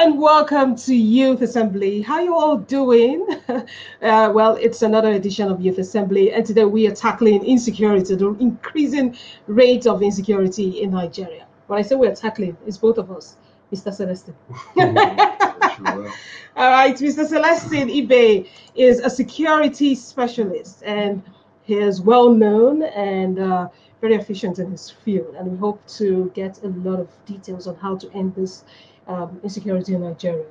and welcome to Youth Assembly. How you all doing? Well, it's another edition of Youth Assembly, and today we are tackling insecurity, the increasing rate of insecurity in Nigeria. When I say we're tackling, it's both of us, Mr. Celestine. Sure. All right, Mr. Celestine Ibe is a security specialist, and he is well known and very efficient in his field. And we hope to get a lot of details on how to end this insecurity in Nigeria.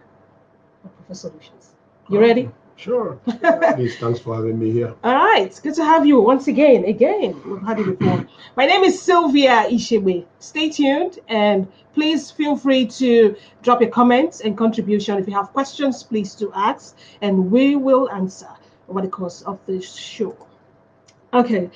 Professor Solutions. You ready? Sure. Please, thanks for having me here. All right, good to have you once again. We've had you before. My name is Sylvia Ishebe. Stay tuned and please feel free to drop your comments and contribution. If you have questions, please do ask and we will answer over the course of the show. Okay,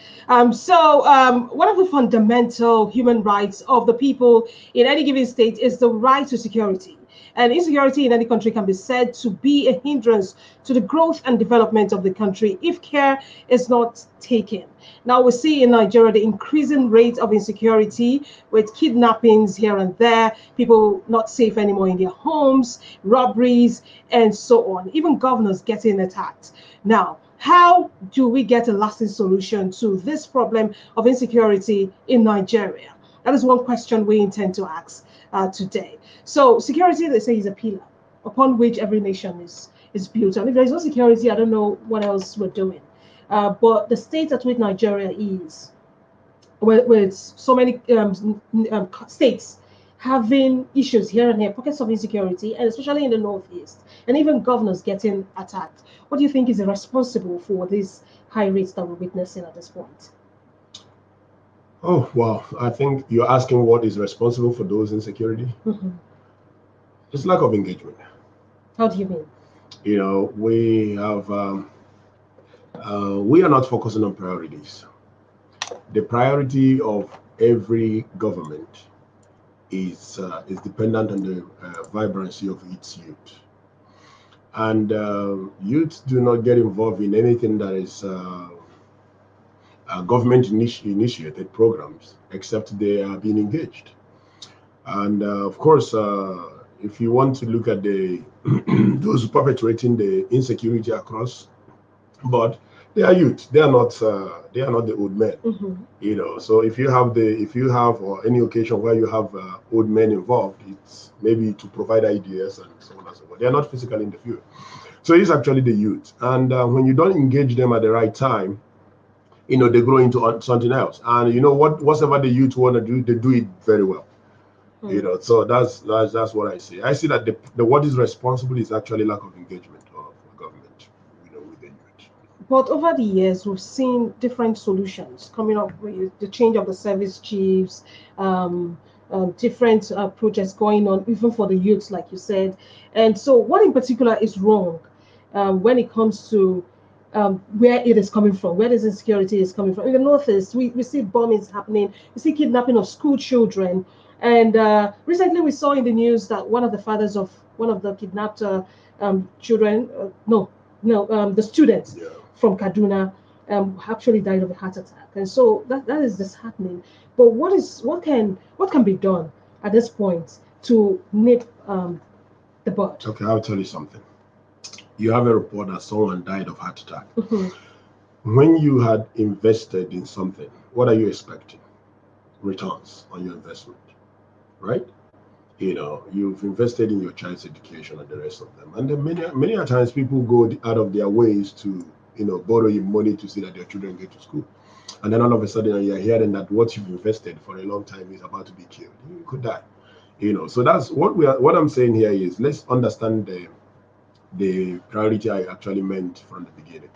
so one of the fundamental human rights of the people in any given state is the right to security. And insecurity in any country can be said to be a hindrance to the growth and development of the country if care is not taken. Now we see in Nigeria the increasing rate of insecurity with kidnappings here and there, people not safe anymore in their homes, robberies, and so on, even governors getting attacked. Now, how do we get a lasting solution to this problem of insecurity in Nigeria? That is one question we intend to ask today. So security, they say, is a pillar upon which every nation is built. And if there is no security, I don't know what else we're doing. But the state at which Nigeria is, with so many states having issues here and here, pockets of insecurity, and especially in the Northeast, and even governors getting attacked. What do you think is responsible for these high rates that we're witnessing at this point? Oh, wow. I think you're asking what is responsible for those insecurity? Mm-hmm. It's lack of engagement. How do you mean? You know, we have, we are not focusing on priorities. The priority of every government is dependent on the vibrancy of its youth. And youth do not get involved in anything that is government initiated programs, except they are being engaged. And of course, if you want to look at the those perpetrating the insecurity across, but they are youth. They are not the old men. Mm-hmm. You know. So if you have or any occasion where you have old men involved, it's maybe to provide ideas and so on and so forth. They are not physically in the field. So it's actually the youth. And when you don't engage them at the right time, you know, they grow into something else. And you know whatever the youth want to do, they do it very well. Mm. You know, so that's what I see. I see that the what is responsible is actually lack of engagement of government, you know, with the youth. But over the years, we've seen different solutions coming up with the change of the service chiefs, different projects going on, even for the youths, like you said. And so what in particular is wrong when it comes to where it is coming from, where this insecurity is coming from? In the Northeast, we see bombings happening, we see kidnapping of school children. And recently we saw in the news that one of the fathers of one of the kidnapped children, the students from Kaduna actually died of a heart attack. And so that is disheartening. But what can be done at this point to nip the bud? Okay, I'll tell you something. You have a report that someone died of heart attack. Mm-hmm. When you had invested in something, what are you expecting? Returns on your investment, right? You know, you've invested in your child's education and the rest of them. And then many a times people go out of their ways to, you know, borrow you money to see that their children get to school. And then all of a sudden you're hearing that what you've invested for a long time is about to be killed. You could die. You know, so that's what I'm saying here is let's understand the priority I actually meant from the beginning.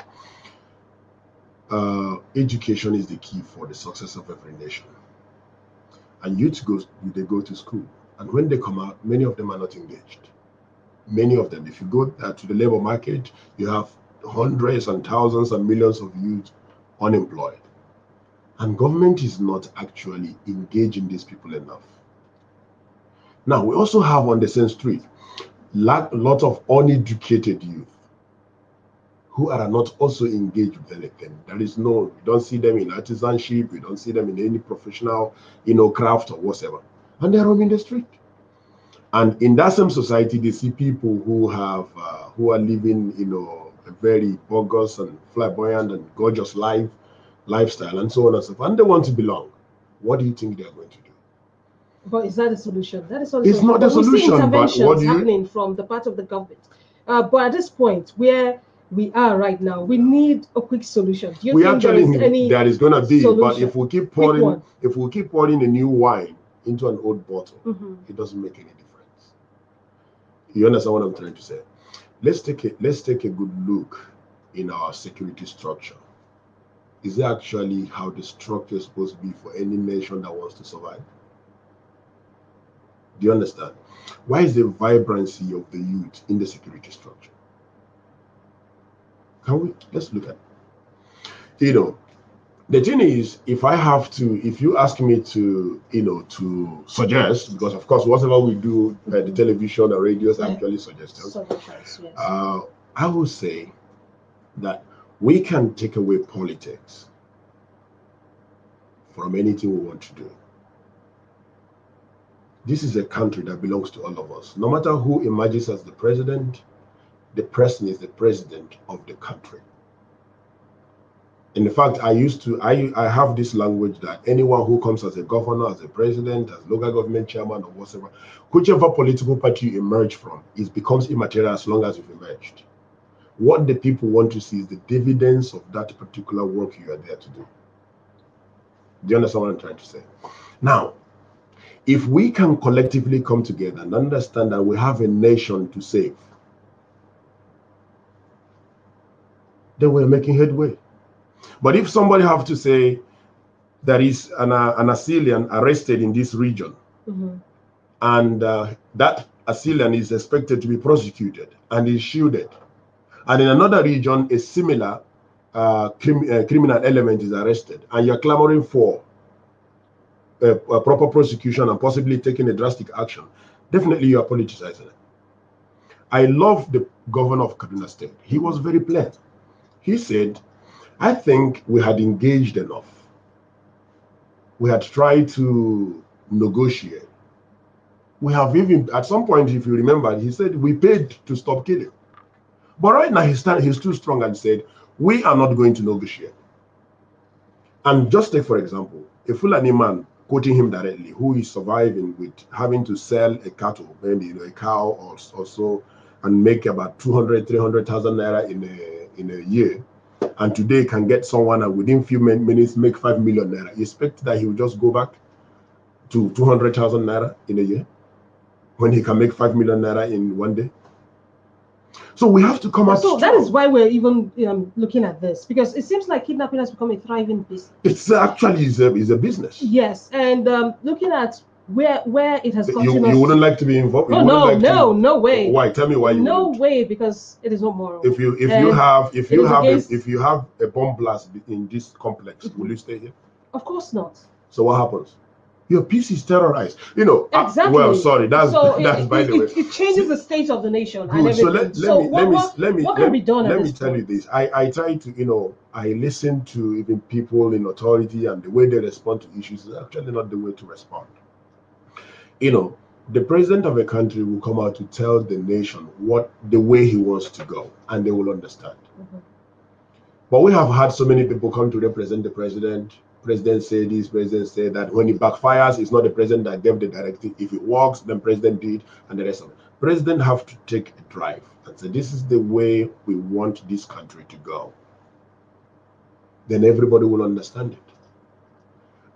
Education is the key for the success of every nation. And youth they go to school, and when they come out, many of them are not engaged. Many of them, if you go to the labor market, you have hundreds and thousands and millions of youth unemployed, and government is not actually engaging these people enough. Now we also have on the same street lot of uneducated youth who are not also engaged with anything. We don't see them in artisanship, we don't see them in any professional, you know, craft or whatever. And they're roaming the street. And in that same society, they see people who have who are living, a very bogus and flamboyant and gorgeous lifestyle, and so on and so forth, and they want to belong. What do you think they are going to do? But is that a solution? That is not a It's solution. not a But we see solution, but interventions what do you? happening from the part of the government. But at this point, where we are right now, we need a quick solution. Do you We think actually there is going to be, but solution? if we keep Quick pouring, one. if we keep pouring a new wine into an old bottle, it doesn't make any difference. You understand what I'm trying to say? Let's take a good look in our security structure. Is it actually how the structure is supposed to be for any nation that wants to survive? Do you understand? Why is the vibrancy of the youth in the security structure? Let's look at it. The thing is, if you ask me to, to suggest, because of course, whatever we do, the television or radios are actually suggestions. Yes. I would say that we can take away politics from anything we want to do. This is a country that belongs to all of us. No matter who emerges as the president is the president of the country. In fact, I have this language that anyone who comes as a governor, as a president, as local government chairman, or whatever, whichever political party you emerge from, it becomes immaterial as long as you've emerged. What the people want to see is the dividends of that particular work you are there to do. Do you understand what I'm trying to say? Now, if we can collectively come together and understand that we have a nation to save, then we're making headway. But if somebody have to say there is an assailant arrested in this region, and that assailant is expected to be prosecuted and is shielded, and in another region a similar criminal element is arrested, and you're clamoring for a proper prosecution and possibly taking a drastic action, definitely you are politicizing it. I love the governor of Kaduna State. He was very plain. He said, I think we had engaged enough. We had tried to negotiate. We have even, at some point, if you remember, he said, we paid to stop killing. But right now, he's too strong and said, we are not going to negotiate. And just take, for example, a Fulani man, quoting him directly, who is surviving with having to sell a cattle, maybe a cow or so, and make about 200,000, 300,000 naira in a year, and today can get someone and within few minutes make 5 million naira. You expect that he will just go back to 200,000 naira in a year when he can make 5 million naira in one day? So we have to come out. So that is why we're even looking at this, because it seems like kidnapping has become a thriving business. It's actually is a business. Yes, and looking at where it has gotten you wouldn't like to be involved. No way. Why? Tell me why. No way, because it is not moral. If you have a bomb blast in this complex, will you stay here? Of course not. So what happens? Your peace is terrorized. Exactly. Well, sorry, that's by the way. It changes the state of the nation. Good. And what can be done? Let me tell you this. I try to, I listen to even people in authority, and the way they respond to issues is actually not the way to respond. The president of a country will come out to tell the nation the way he wants to go, and they will understand. But we have had so many people come to represent the president. President say this, president say that. When it backfires, it's not the president that gave the directive. If it works, then president did, and the rest of it. President have to take a drive and say, this is the way we want this country to go. Then everybody will understand it.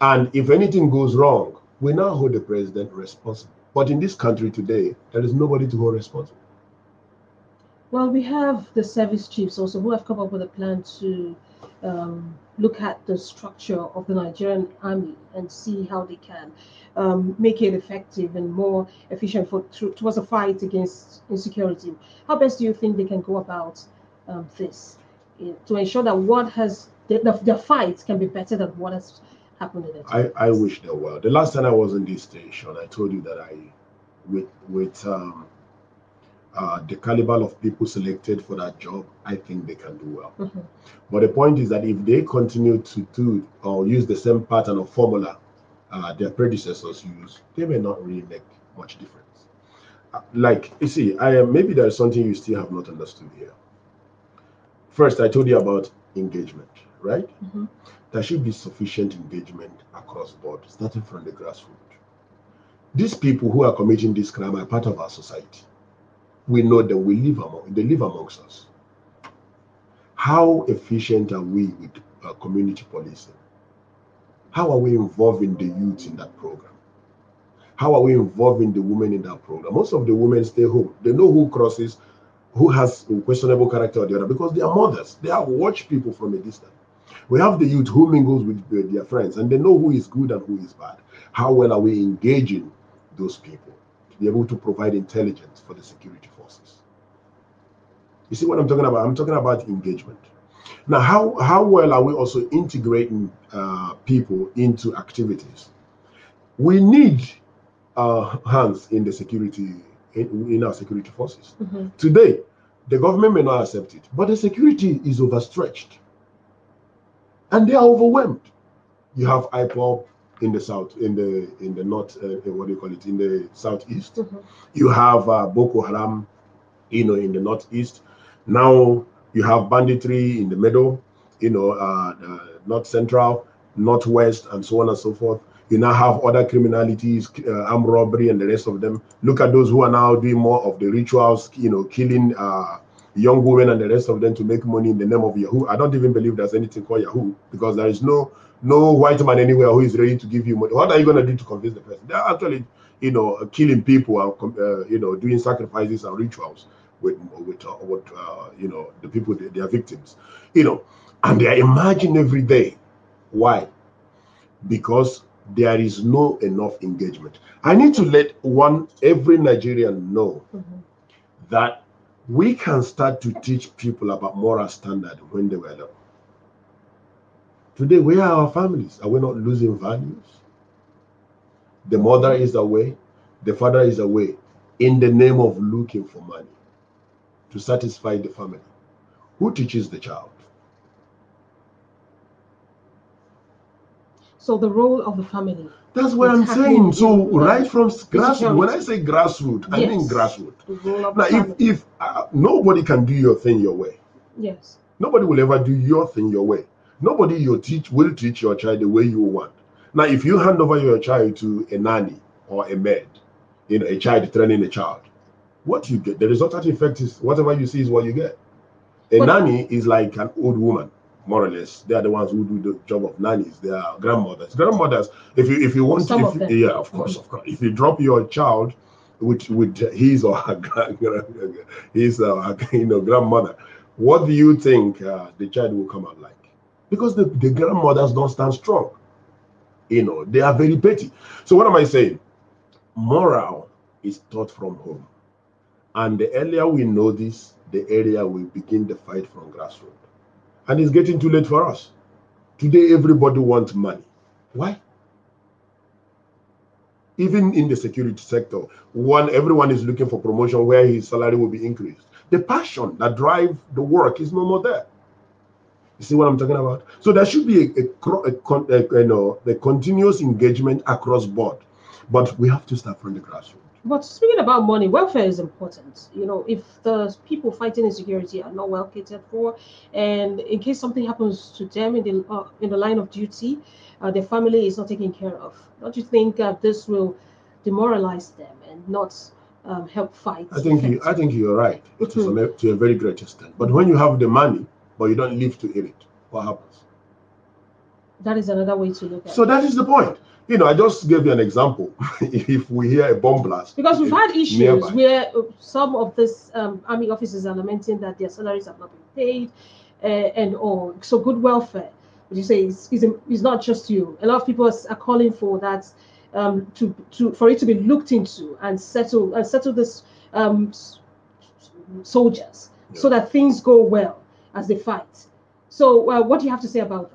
And if anything goes wrong, we now hold the president responsible. But in this country today, there is nobody to hold responsible. Well, we have the service chiefs also who have come up with a plan to look at the structure of the Nigerian army and see how they can make it effective and more efficient towards a fight against insecurity. How best do you think they can go about this to ensure that the fight can be better than what has happened in it? I wish them well. The last time I was in this station, I told you that with the caliber of people selected for that job, I think they can do well. But the point is that if they continue to do or use the same pattern or formula their predecessors used, they may not really make much difference. like you see, I am maybe there is something you still have not understood here. First, I told you about engagement, right? There should be sufficient engagement across board, starting from the grassroots. These people who are committing this crime are part of our society. We know them. They live amongst us. How efficient are we with community policing? How are we involving the youth in that program? How are we involving the women in that program? Most of the women stay home. They know who crosses, who has questionable character or the other, because they are mothers. They have watched people from a distance. We have the youth who mingles with their friends, and they know who is good and who is bad. How well are we engaging those people to be able to provide intelligence for the security forces? You see what I'm talking about? I'm talking about engagement. Now, how well are we also integrating people into activities? We need hands in the security, in our security forces. Today, the government may not accept it, but the security is overstretched, and they are overwhelmed. You have IPOB in the south, in the north, what do you call it, in the southeast. You have Boko Haram, in the northeast. Now you have banditry in the middle, north central, northwest, and so on and so forth. You now have other criminalities, armed robbery, and the rest of them. Look at those who are now doing more of the rituals, killing young women and the rest of them to make money in the name of Yahoo. I don't even believe there's anything called Yahoo, because there is no white man anywhere who is ready to give you money. What are you going to do to convince the person? They're actually, killing people and doing sacrifices and rituals with the people, they are victims, and they are emerging every day. Why? Because there is no enough engagement. I need to let every Nigerian know that we can start to teach people about moral standard when they were young. Today, where are our families? Are we not losing values? The mother is away, the father is away, in the name of looking for money to satisfy the family. Who teaches the child? So the role of the family. That's what I'm saying. So right from grassroots, when I say grassroots, I mean grassroots. Now, if nobody can do your thing your way, yes, nobody will ever do your thing your way. Nobody will teach your child the way you want. Now, if you hand over your child to a nanny or a maid, a child training a child, what you get, the resultant effect is whatever you see is what you get. A nanny is like an old woman, more or less. They are the ones who do the job of nannies. They are grandmothers. Grandmothers, if you want to, yeah, of course. If you drop your child with his or her grandmother, what do you think the child will come out like? Because the grandmothers don't stand strong. They are very petty. So what am I saying? Moral is taught from home. And the earlier we know this, the earlier we begin the fight from grassroots. And it's getting too late for us. Today, everybody wants money. Why? Even in the security sector, everyone is looking for promotion where his salary will be increased. The passion that drives the work is no more there. You see what I'm talking about? So there should be a continuous engagement across board, but we have to start from the grassroots. But speaking about money, welfare is important. If the people fighting insecurity are not well catered for, and in case something happens to them in the line of duty, their family is not taken care of. Don't you think this will demoralize them and not help fight? I think you're right to a very great extent. But when you have the money, but you don't live to eat it, what happens? That is another way to look at it. So that is the point. I just gave you an example. If we hear a bomb blast, because we've had issues where some of these army officers are lamenting that their salaries have not been paid, and all. So good welfare, would you say, is not just you. A lot of people are calling for that, for it to be looked into and settle this soldiers, so that things go well as they fight. So what do you have to say about this?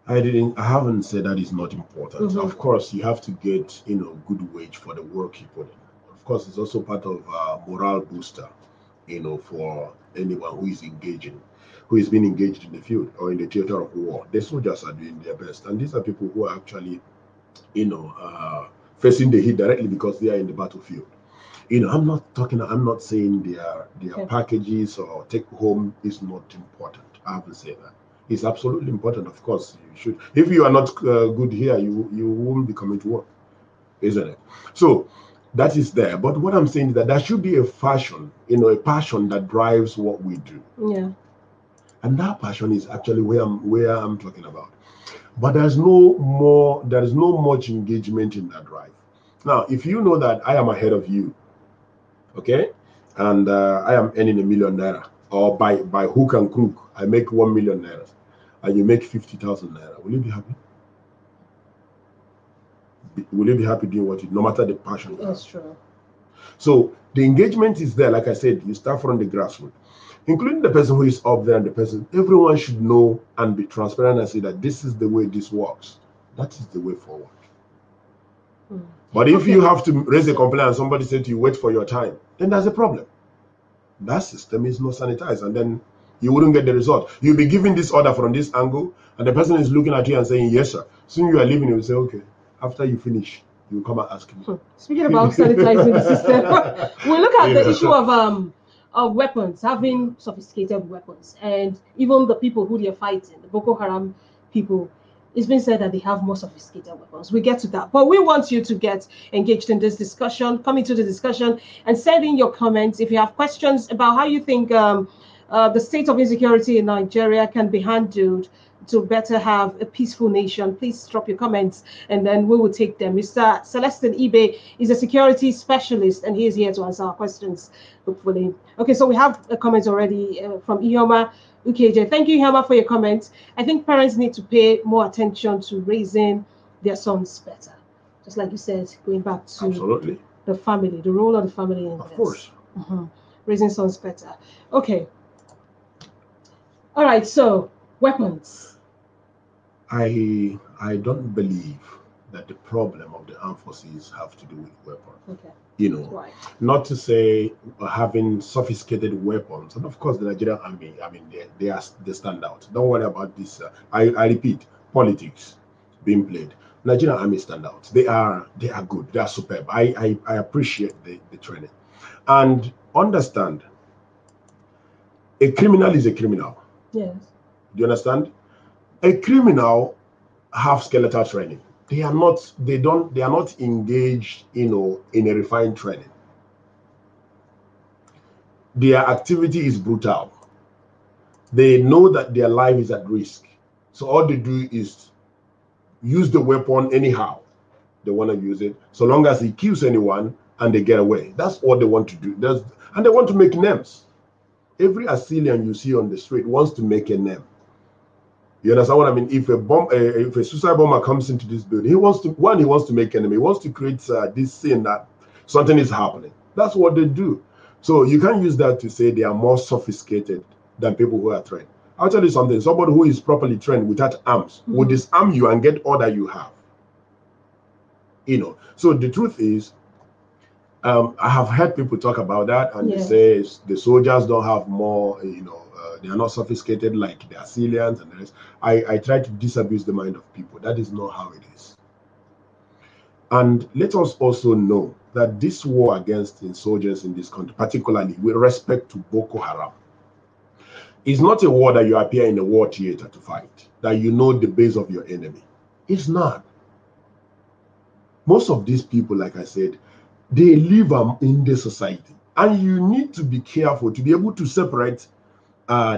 I haven't said that is not important. Of course, you have to get good wage for the work you put in. Of course, it's also part of morale booster, for anyone who is being engaged in the field or in the theater of war. The soldiers are doing their best, and these are people who are actually facing the heat directly because they are in the battlefield. I'm not saying their Okay. packages or take home is not important. I haven't said that. It's absolutely important. Of course, you should. If you are not good here, you won't be coming to work, isn't it? So that is there. But what I'm saying is that there should be a passion, a passion that drives what we do. Yeah. And that passion is actually where I'm talking about. But there is no much engagement in that drive. Now, if you know that I am ahead of you, okay, and I am earning $1 million, or by hook and crook, I make $1 million, and you make 50,000 naira, will you be happy? Will you be happy doing what you, no matter the passion? That's true. So the engagement is there. Like I said, you start from the grassroots, including the person who is up there and the person. Everyone should know and be transparent and say that this is the way this works. That is the way forward. But if you have to raise a complaint and somebody said to you, wait for your time, then there's a problem. That system is not sanitized, and then you wouldn't get the result. You'll be giving this order from this angle, and the person is looking at you and saying, yes, sir. Soon you are leaving, you will say, okay, after you finish, you come and ask me. Speaking about sanitizing the system, we look at the issue of weapons, having sophisticated weapons, and even the people who they're fighting, the Boko Haram people. It's been said that they have more sophisticated weapons. We get to that. But we want you to get engaged in this discussion, come into the discussion, and send in your comments. If you have questions about how you think the state of insecurity in Nigeria can be handled to better have a peaceful nation, please drop your comments, and then we will take them. Mr. Celestin Ibe is a security specialist, and he is here to answer our questions, hopefully. Okay, so we have a comment already from Ioma. Okay, Jay, thank you, Ihama, for your comments. I think parents need to pay more attention to raising their sons better. Just like you said, going back to the family, the role of the family in this. Of course. Raising sons better. Okay. All right, so weapons. I don't believe that the problem of the armed forces have to do with weapons. Okay. Right. Not to say having sophisticated weapons, and of course the Nigerian army, they stand out. Don't worry about this. I repeat, politics being played. Nigerian army stand out. They are good. They are superb. I appreciate the training, and understand. A criminal is a criminal. Yes. Do you understand? A criminal have skeletal training. They are not engaged, in a refined training. Their activity is brutal. They know that their life is at risk. So all they do is use the weapon anyhow. They want to use it. So long as he kills anyone and they get away. That's what they want to do. And they want to make names. Every Assyrian you see on the street wants to make a name. You understand what I mean? If a suicide bomber comes into this building, he wants to make enemy. He wants to create this scene that something is happening. That's what they do. So you can't use that to say they are more sophisticated than people who are trained. I'll tell you something. Somebody who is properly trained without arms will disarm you and get all that you have. So the truth is, I have heard people talk about that, and they say the soldiers don't have more, they are not sophisticated like the Assyrians and the rest. I try to disabuse the mind of people. That is not how it is. And let us also know that this war against insurgents in this country, particularly with respect to Boko Haram, is not a war that you appear in a war theater to fight, that you know the base of your enemy. It's not. Most of these people, like I said, they live in the society. And you need to be careful to be able to separate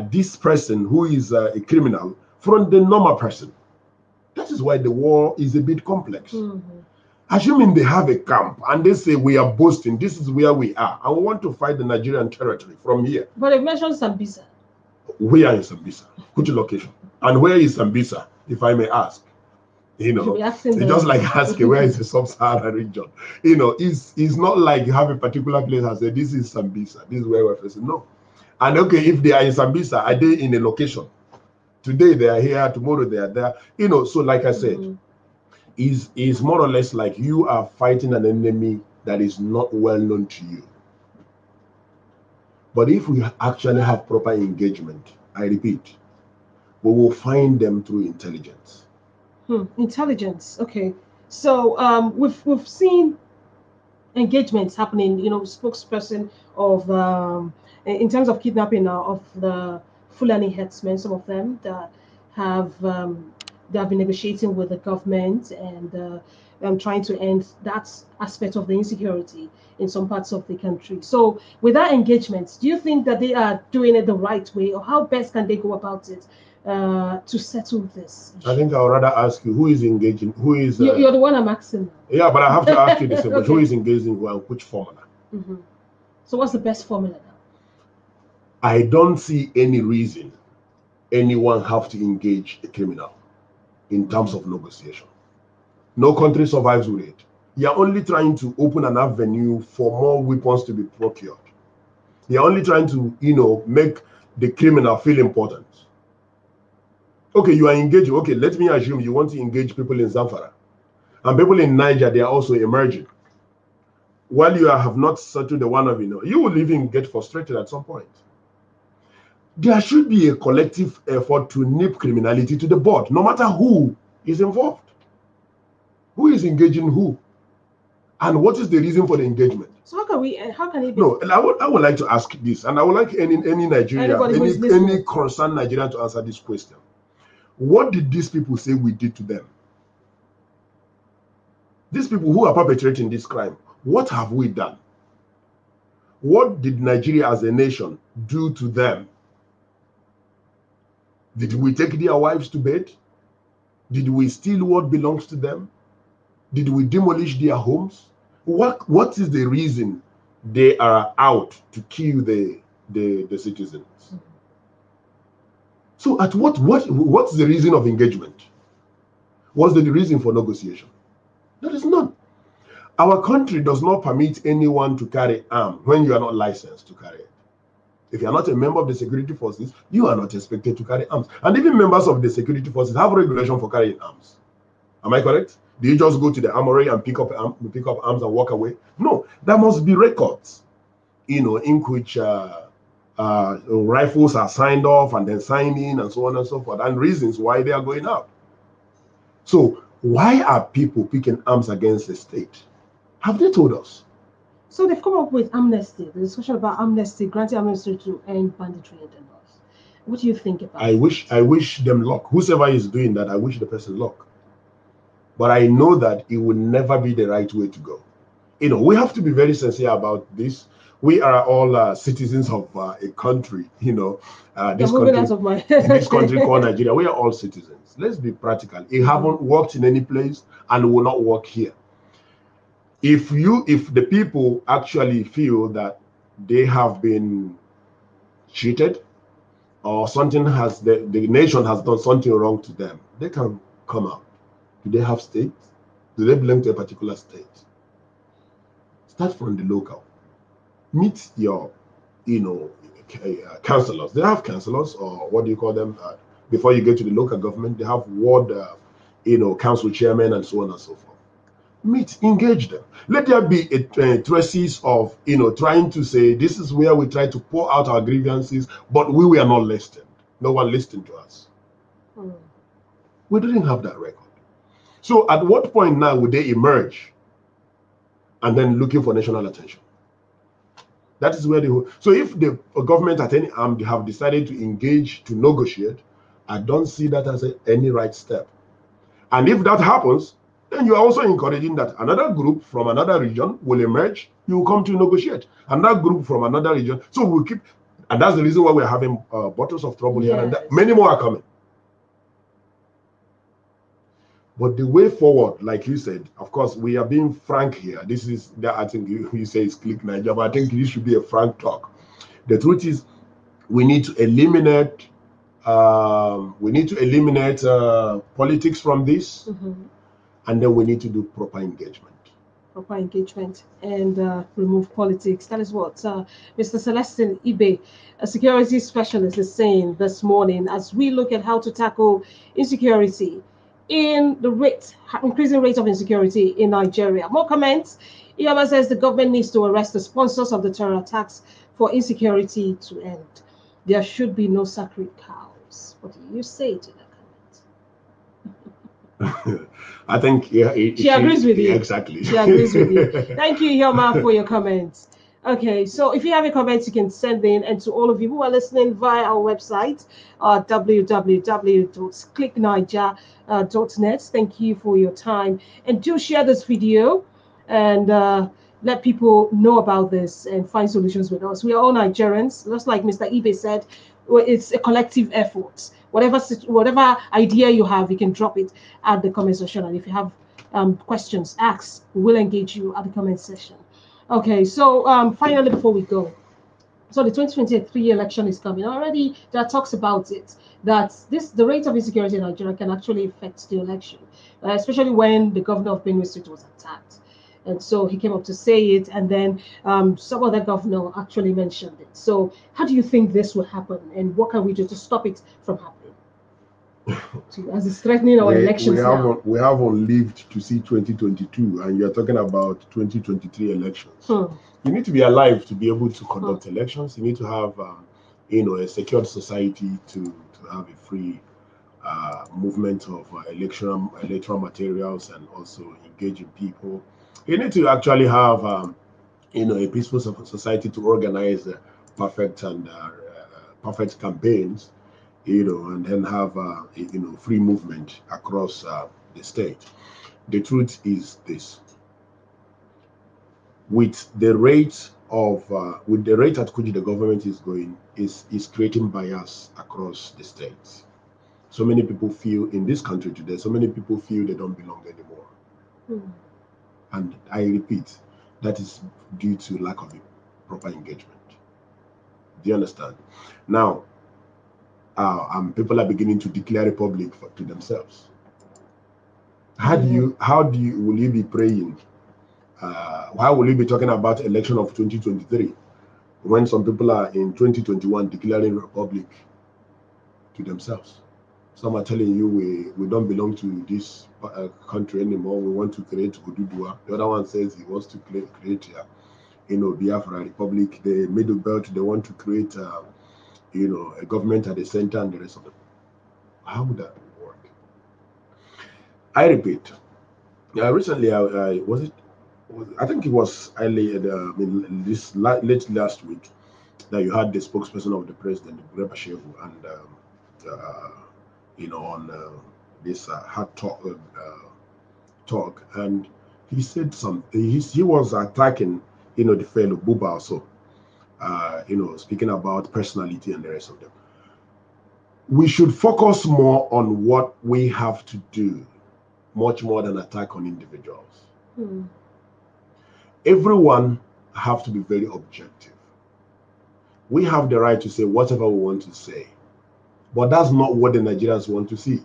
this person who is a criminal from the normal person. That is why the war is a bit complex. Assuming they have a camp and they say we are boasting, this is where we are, and we want to fight the Nigerian territory from here. But they've mentioned Sambisa. Where is Sambisa? Which location? And where is Sambisa, if I may ask? It's just like asking where is the sub-Saharan region. It's not like you have a particular place and say this is Sambisa, this is where we're facing. No. And okay, if they are in Sambisa, are they in a location? Today they are here, tomorrow they are there. So like I said, is more or less like you are fighting an enemy that is not well known to you. But if we actually have proper engagement, I repeat, we will find them through intelligence. Intelligence. Okay. So we've seen engagements happening, spokesperson of in terms of kidnapping of the Fulani herdsmen, some of them that have they have been negotiating with the government and trying to end that aspect of the insecurity in some parts of the country. So with that engagement, do you think that they are doing it the right way, or how best can they go about it to settle this issue? I think I would rather ask you, who is engaging? Who is? You're the one I'm asking. Yeah, but I have to ask you the same. Okay. Who is engaging who and which formula? Mm-hmm. So what's the best formula now? I don't see any reason anyone have to engage a criminal in terms of negotiation. No country survives with it. You're only trying to open an avenue for more weapons to be procured. You're only trying to, make the criminal feel important. Okay, you are engaging. Okay, let me assume you want to engage people in Zamfara. And people in Niger, they are also emerging. While you have not settled the one of you will even get frustrated at some point. There should be a collective effort to nip criminality to the bud, no matter who is involved. Who is engaging who? And what is the reason for the engagement? So how can it be? No, I would like to ask this, and I would like any Nigerian, any concerned Nigerian to answer this question. What did these people say we did to them? These people who are perpetrating this crime, what have we done? What did Nigeria as a nation do to them? Did we take their wives to bed? Did we steal what belongs to them? Did we demolish their homes? What is the reason they are out to kill the citizens? So at what's the reason of engagement? What's the reason for negotiation? There is none. Our country does not permit anyone to carry arms when you are not licensed to carry it. If you are not a member of the security forces, you are not expected to carry arms. And even members of the security forces have regulation for carrying arms. Am I correct? Do you just go to the armory and pick up arms and walk away? No, there must be records, in which rifles are signed off and then signed in and so on and so forth, and reasons why they are going out. So why are people picking arms against the state? Have they told us? So they've come up with amnesty, the discussion about amnesty, granting amnesty to end banditry in the north. What do you think about it? I wish them luck. Whoever is doing that, I wish the person luck. But I know that it will never be the right way to go. We have to be very sincere about this. We are all citizens of a country, this country called Nigeria. We are all citizens. Let's be practical. It haven't worked in any place and will not work here. If the people actually feel that they have been cheated or something the nation has done something wrong to them, they can come out. Do they have states? Do they belong to a particular state? Start from the local. Meet your, councillors. They have councillors, or what do you call them? Before you get to the local government, they have ward, council chairmen and so on and so forth. Meet, engage them. Let there be a traces of, trying to say, this is where we try to pour out our grievances, but we were not listened. No one listened to us. We didn't have that record. So at what point now would they emerge and then looking for national attention? That is where so if the government at any arm have decided to engage to negotiate, I don't see that as any right step. And if that happens, then you are also encouraging that another group from another region will emerge. You will come to negotiate. Another group from another region. So we'll keep, and that's the reason why we're having bottles of trouble here, and many more are coming. But the way forward, like you said, of course, we are being frank here. This is that I think you say it's click Nigeria, but I think this should be a frank talk. The truth is, we need to eliminate politics from this, and then we need to do proper engagement. Proper engagement and remove politics. That is what Mr. Celestine Ibe, a security specialist, is saying this morning as we look at how to tackle insecurity in the increasing rate of insecurity in Nigeria. More comments. Iyama says the government needs to arrest the sponsors of the terror attacks for insecurity to end. There should be no sacred cows. What do you say to that I think she agrees with you. Exactly. She agrees with you. Thank you, Hilma, for your comments. Okay, so if you have any comments, you can send in. And to all of you who are listening via our website, www.clickniger.net, thank you for your time. And do share this video and let people know about this and find solutions with us. We are all Nigerians, just like Mr. Ibe said. It's a collective effort. Whatever idea you have, you can drop it at the comment section. And if you have questions, ask. We'll engage you at the comment section. Okay, so finally, before we go, so the 2023 election is coming. Already there are talks about it, that the rate of insecurity in Nigeria can actually affect the election, especially when the governor of Benue State was attacked. And so he came up to say it, and then some other governor actually mentioned it. So how do you think this will happen, and what can we do to stop it from happening? As it's threatening our elections now. We haven't lived to see 2022, and you're talking about 2023 elections. You need to be alive to be able to conduct elections. You need to have, a secured society to have a free movement of electoral materials and also engaging people. You need to actually have, a peaceful society to organize perfect campaigns, and then have free movement across the state. The truth is this: with the rate at which the government is going, is creating bias across the states. So many people feel in this country today, so many people feel they don't belong anymore. And I repeat, that is due to lack of proper engagement. Do you understand? Now, people are beginning to declare republic to themselves. Will you be praying? How will you be talking about election of 2023 when some people are in 2021 declaring republic to themselves? Some are telling you we don't belong to this country anymore. We want to create Odudua. The other one says he wants to create Biafra Republic. The Middle Belt, they want to create a government at the center and the rest of them. How would that work? I repeat, recently I think it was early late last week that you had the spokesperson of the president, Greba Shehu, and on this hard talk, and he said something. He was attacking the fellow Buba also. Speaking about personality and the rest of them. We should focus more on what we have to do, much more than attack on individuals. Everyone have to be very objective. We have the right to say whatever we want to say, but that's not what the Nigerians want to see.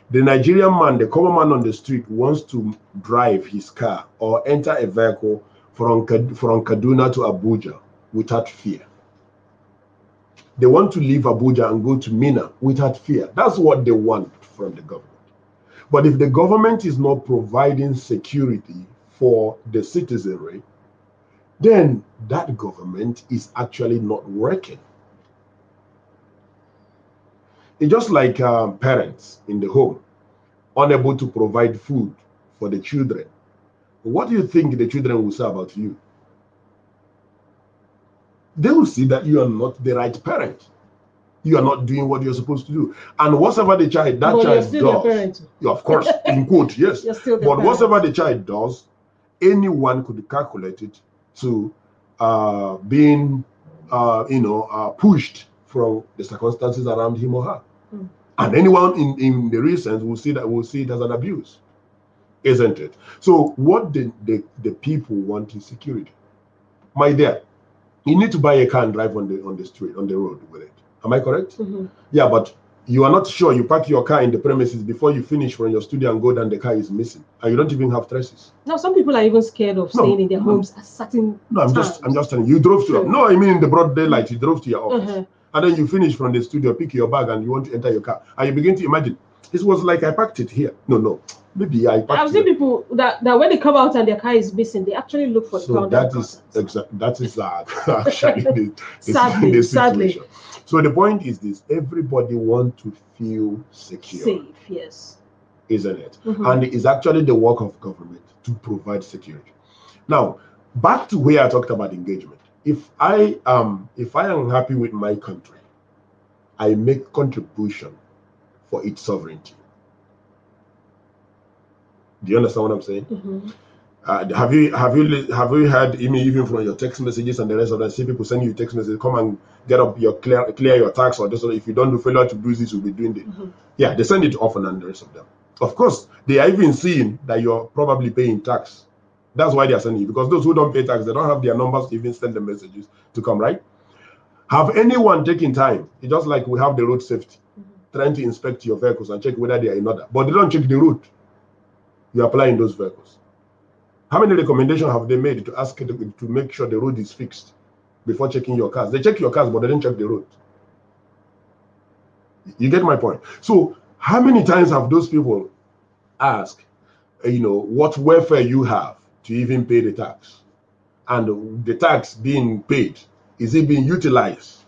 The Nigerian man, the common man on the street, wants to drive his car or enter a vehicle from Kaduna to Abuja without fear. They want to leave Abuja and go to Mina without fear. That's what they want from the government. But if the government is not providing security for the citizenry, then that government is actually not working. It's just like parents in the home, unable to provide food for the children. What do you think the children will say about you? They will see that you are not the right parent. You are not doing what you're supposed to do. And whatever the child does, of course, in quote, yes. But whatever the child does, anyone could calculate it to being, pushed from the circumstances around him or her. And anyone in the recent will see it as an abuse, isn't it? So what the people want is security. My dear, you need to buy a car and drive on the street, on the road with it. Am I correct? Yeah, but you are not sure. You park your car in the premises before you finish from your studio and go down, the car is missing, and you don't even have traces. Now, some people are even scared of staying in their homes at certain times. I'm just telling you. You drove to I mean in the broad daylight. You drove to your office, and then you finish from the studio, pick your bag, and you want to enter your car, and you begin to imagine. This was like I parked it here. No. Maybe I parked I've seen people that when they come out and their car is missing, they actually look for the car. That is actually the situation. So the point is this: everybody wants to feel secure. Safe, yes. isn't it? And it's actually the work of government to provide security. Now, back to where I talked about engagement. If I am happy with my country, I make contribution for its sovereignty. Do you understand what I'm saying? Have you heard even from your text messages and the rest of that? See people send you text messages, come and get up your clear your tax, or this, or if you don't do failure to do this, you'll be doing this. Yeah, they send it often, and the rest of them. Of course, they are even seeing that you're probably paying tax. That's why they are sending you, because those who don't pay tax, they don't have their numbers to even send the messages to come, right? Have anyone taken time? It's just like we have the road safety, trying to inspect your vehicles and check whether they are in order, but they don't check the route you apply in those vehicles. How many recommendations have they made to ask to make sure the road is fixed before checking your cars? They check your cars, but they didn't check the road. You get my point? So how many times have those people asked, what welfare you have to even pay the tax? And the tax being paid, is it being utilized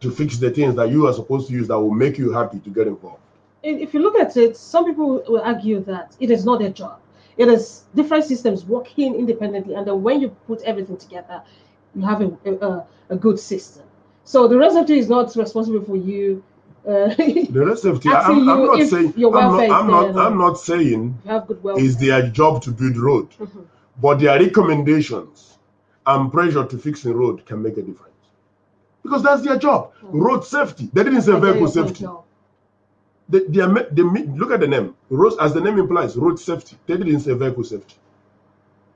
to fix the things that you are supposed to use that will make you happy to get involved? If you look at it, some people will argue that it is not their job. It is different systems working independently, and then when you put everything together, you have a good system. So the rest of it is not responsible for you. The rest of it, I'm not saying it's their job to build road, but their recommendations and pressure to fix the road can make a difference, because that's their job. Road safety. They didn't say vehicle safety. They look at the name. Road, as the name implies, road safety. They didn't say vehicle safety.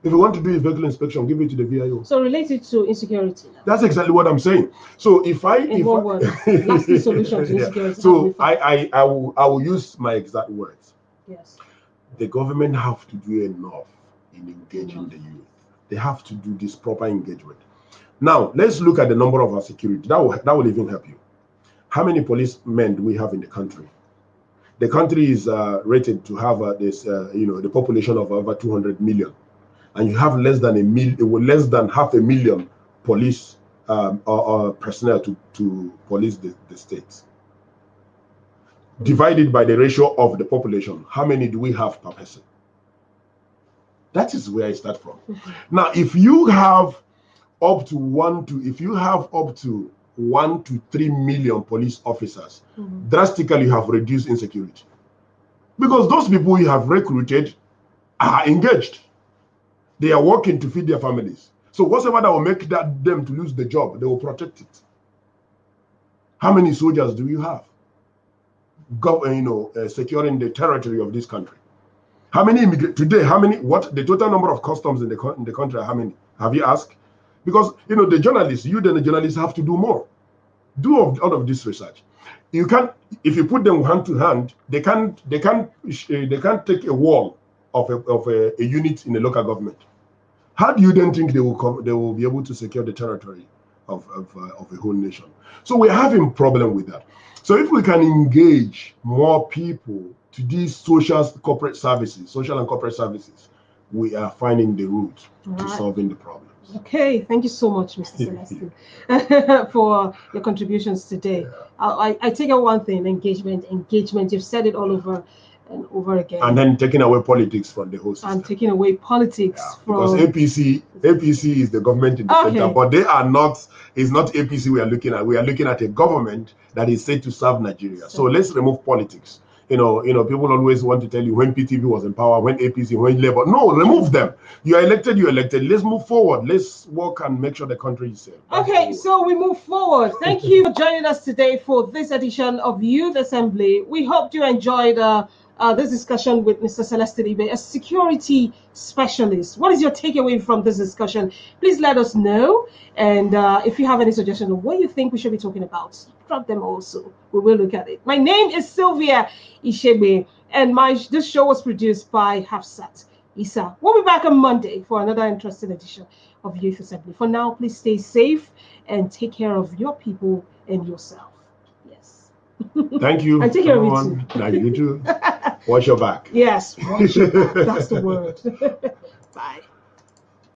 If you want to do a vehicle inspection, give it to the VIO. So related to insecurity. That's exactly what I'm saying. So lasting solution to insecurity. So I will use my exact words. Yes. The government have to do enough in engaging the youth. They have to do this proper engagement. Now let's look at the number of our security. That will even help you. How many policemen do we have in the country? The country is rated to have the population of over 200 million, and you have less than half a million police or personnel to police the states. Divided by the ratio of the population, how many do we have per person? That is where I start from. Now, if you have up to 1 to 3 million police officers, drastically you have reduced insecurity. Because those people you have recruited are engaged. They are working to feed their families. So whatever that will make them to lose the job, they will protect it. How many soldiers do you have? Securing the territory of this country. How many immigrants today? The total number of customs in the country? How many? Have you asked? Because the journalists, the journalists have to do more. Do all of this research. You can't, if you put them hand to hand, they can't take a wall of a unit in a local government. How do you then think they will be able to secure the territory of a whole nation? So we're having problem with that. So if we can engage more people to these social and corporate services, we are finding the route to solving the problems. Okay, thank you so much, Mr. Celestine, for your contributions today. Yeah. I take out one thing: engagement. You've said it all over and over again. And then taking away politics from the whole system. And taking away politics from, because APC is the government in the center, but they are not. It's not APC we are looking at. We are looking at a government that is said to serve Nigeria. So let's remove politics. People always want to tell you when PTV was in power, when APC, when Labour. No, remove them. You are elected, you're elected. Let's move forward. Let's work and make sure the country is safe. Okay, so we move forward. Thank you for joining us today for this edition of Youth Assembly. We hope you enjoyed this discussion with Mr. Celestine Ibe, a security specialist. What is your takeaway from this discussion? Please let us know. And if you have any suggestions of what you think we should be talking about, drop them also. We will look at it. My name is Sylvia Ishebe, and this show was produced by Hafsat Isa. We'll be back on Monday for another interesting edition of Youth Assembly. For now, please stay safe and take care of your people and yourself. Yes. Thank you. And take care of you too. Now you too. Watch your back. Yes, watch your back. That's the word. Bye.